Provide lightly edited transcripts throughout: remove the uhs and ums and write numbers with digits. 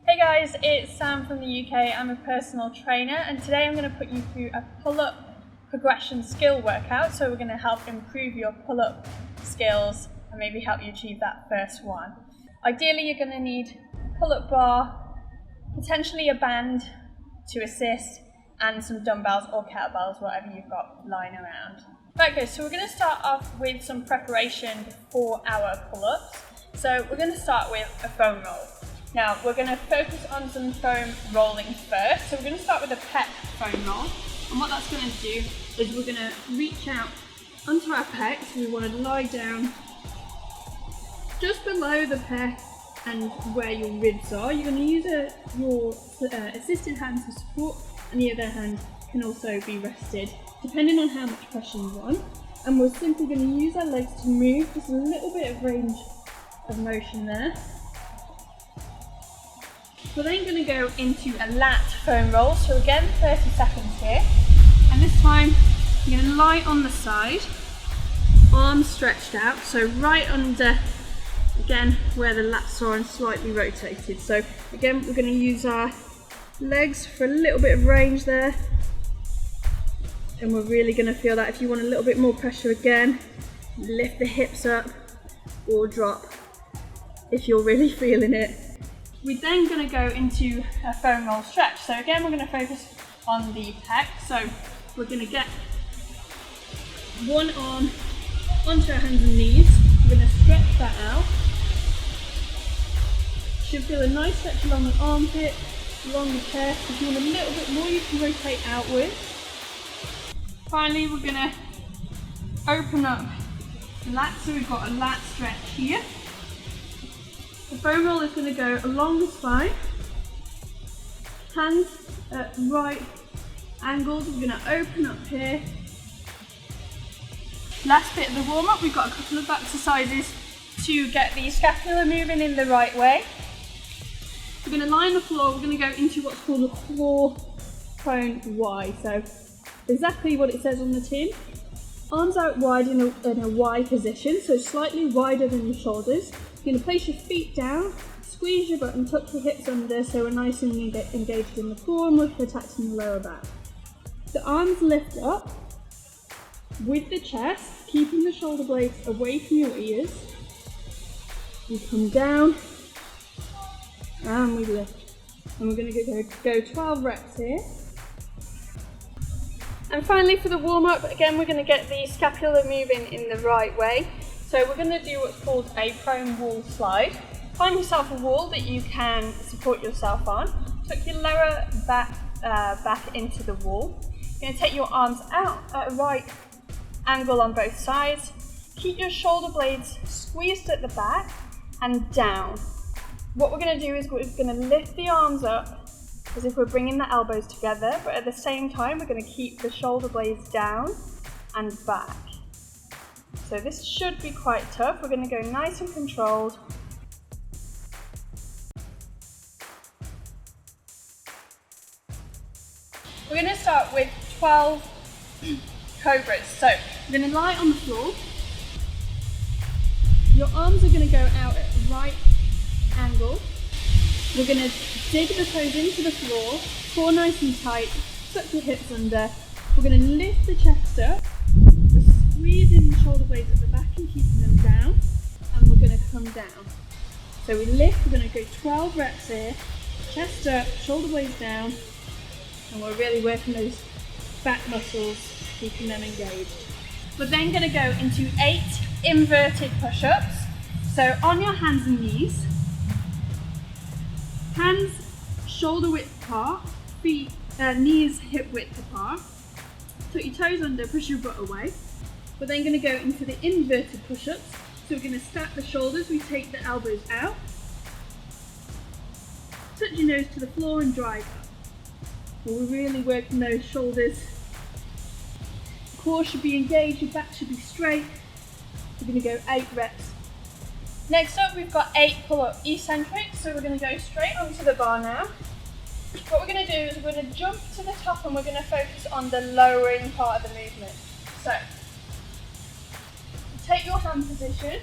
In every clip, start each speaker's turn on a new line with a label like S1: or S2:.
S1: Hey guys, it's Sam from the UK. I'm a personal trainer and today I'm going to put you through a pull-up progression skill workout. So we're going to help improve your pull-up skills and maybe help you achieve that first one. Ideally you're going to need a pull-up bar, potentially a band to assist, and some dumbbells or kettlebells, whatever you've got lying around. Right guys, so we're going to start off with some preparation for our pull-ups. So we're going to start with a foam roll. Now we're going to focus on some foam rolling first. So we're going to start with a pec foam roll. And what that's going to do is we're going to reach out onto our pecs. We want to lie down just below the pec and where your ribs are. You're going to use your assisted hand to support, and the other hand can also be rested depending on how much pressure you want. And we're simply going to use our legs to move, just a little bit of range of motion there. We're then going to go into a lat foam roll, so again 30 seconds here, and this time you're going to lie on the side, arms stretched out, so right under, again where the lats are, and slightly rotated. So again we're going to use our legs for a little bit of range there, and we're really going to feel that. If you want a little bit more pressure, again lift the hips up or drop if you're really feeling it. We're then going to go into a foam roll stretch. So again, we're going to focus on the pec. So we're going to get one arm onto our hands and knees. We're going to stretch that out. Should feel a nice stretch along the armpit, along the chest. If you want a little bit more, you can rotate outwards. Finally, we're going to open up the lats. So we've got a lat stretch here. The foam roll is going to go along the spine, hands at right angles. We're going to open up here. Last bit of the warm up, we've got a couple of exercises to get the scapula moving in the right way. We're going to lie on the floor. We're going to go into what's called a floor prone Y. So exactly what it says on the tin. Arms out wide in a Y position, so slightly wider than your shoulders. You're going to place your feet down, squeeze your butt and tuck your hips under so we're nice and engaged in the core, and we're protecting the lower back. The arms lift up with the chest, keeping the shoulder blades away from your ears. We come down and we lift. And we're going to go 12 reps here. And finally for the warm up, again we're going to get the scapula moving in the right way. So we're going to do what's called a prone wall slide. Find yourself a wall that you can support yourself on. Tuck your lower back into the wall. You're going to take your arms out at a right angle on both sides. Keep your shoulder blades squeezed at the back and down. What we're going to do is we're going to lift the arms up as if we're bringing the elbows together, but at the same time we're going to keep the shoulder blades down and back. So this should be quite tough. We're going to go nice and controlled. We're going to start with 12 cobras. So you're going to lie on the floor. Your arms are going to go out at a right angle. We're going to dig the toes into the floor, core nice and tight, tuck your hips under. We're going to lift the chest up. Squeezing the shoulder blades at the back and keeping them down, and we're going to come down. So we lift, we're going to go 12 reps here, chest up, shoulder blades down, and we're really working those back muscles, keeping them engaged. We're then going to go into 8 inverted push-ups. So on your hands and knees, hands shoulder width apart, feet, knees hip width apart, tuck your toes under, push your butt away. We're then going to go into the inverted push-ups. So we're going to stack the shoulders, we take the elbows out, touch your nose to the floor and drive up. We're really working those shoulders. The core should be engaged, your back should be straight. We're going to go 8 reps. Next up we've got 8 pull-up eccentrics, so we're going to go straight onto the bar now. What we're going to do is we're going to jump to the top and we're going to focus on the lowering part of the movement. So take your hand position,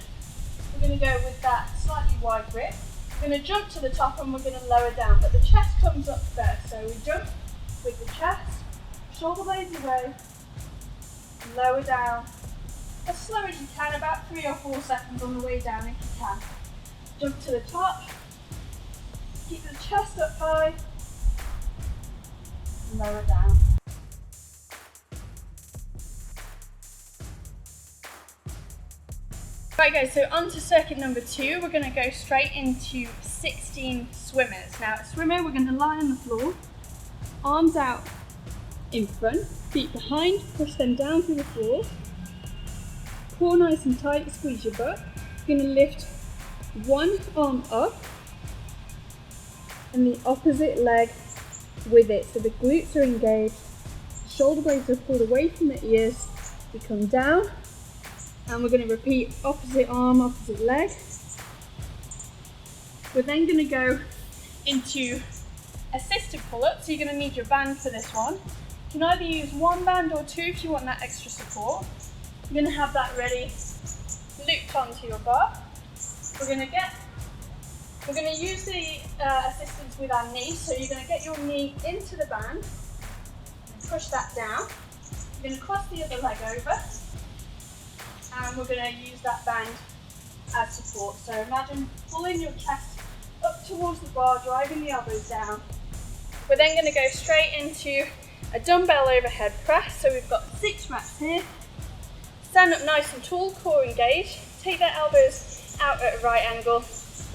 S1: we're going to go with that slightly wide grip. We're going to jump to the top and we're going to lower down, but the chest comes up first. So we jump with the chest, shoulder blades away, lower down, as slow as you can, about 3 or 4 seconds on the way down if you can. Jump to the top, keep the chest up high, and lower down. Right guys, so on to circuit number 2, we're going to go straight into 16 swimmers. Now a swimmer, we're going to lie on the floor, arms out in front, feet behind, push them down through the floor, core nice and tight, squeeze your butt. You're going to lift one arm up and the opposite leg with it, so the glutes are engaged, shoulder blades are pulled away from the ears, we come down, and we're going to repeat opposite arm, opposite leg. We're then going to go into assisted pull-ups, so you're going to need your band for this one. You can either use 1 band or 2 if you want that extra support. You're going to have that ready, looped onto your bar. We're going to use the assistance with our knee, so you're going to get your knee into the band, and push that down. You're going to cross the other leg over, and we're going to use that band as support. So imagine pulling your chest up towards the bar, driving the elbows down. We're then going to go straight into a dumbbell overhead press. So we've got 6 reps here. Stand up nice and tall, core engaged. Take the elbows out at a right angle.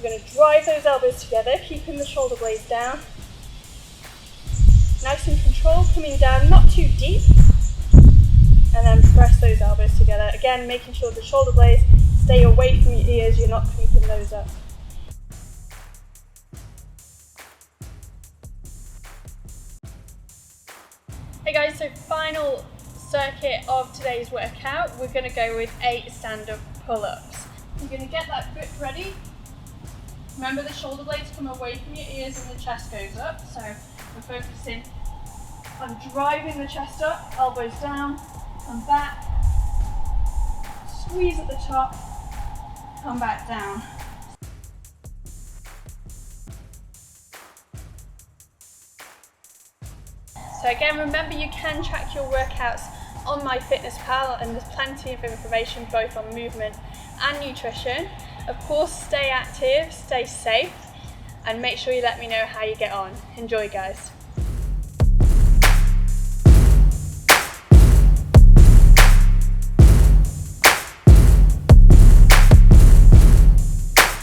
S1: We're going to drive those elbows together, keeping the shoulder blades down. Nice and controlled, coming down, not too deep. And then press those elbows together. Again, making sure the shoulder blades stay away from your ears, you're not creeping those up. Hey guys, so final circuit of today's workout, we're going to go with 8 stand-up pull-ups. You're going to get that grip ready. Remember, the shoulder blades come away from your ears and the chest goes up, so we're focusing on driving the chest up, elbows down, come back, squeeze at the top, come back down. So again, remember you can track your workouts on MyFitnessPal, and there's plenty of information both on movement and nutrition. Of course, stay active, stay safe, and make sure you let me know how you get on. Enjoy, guys.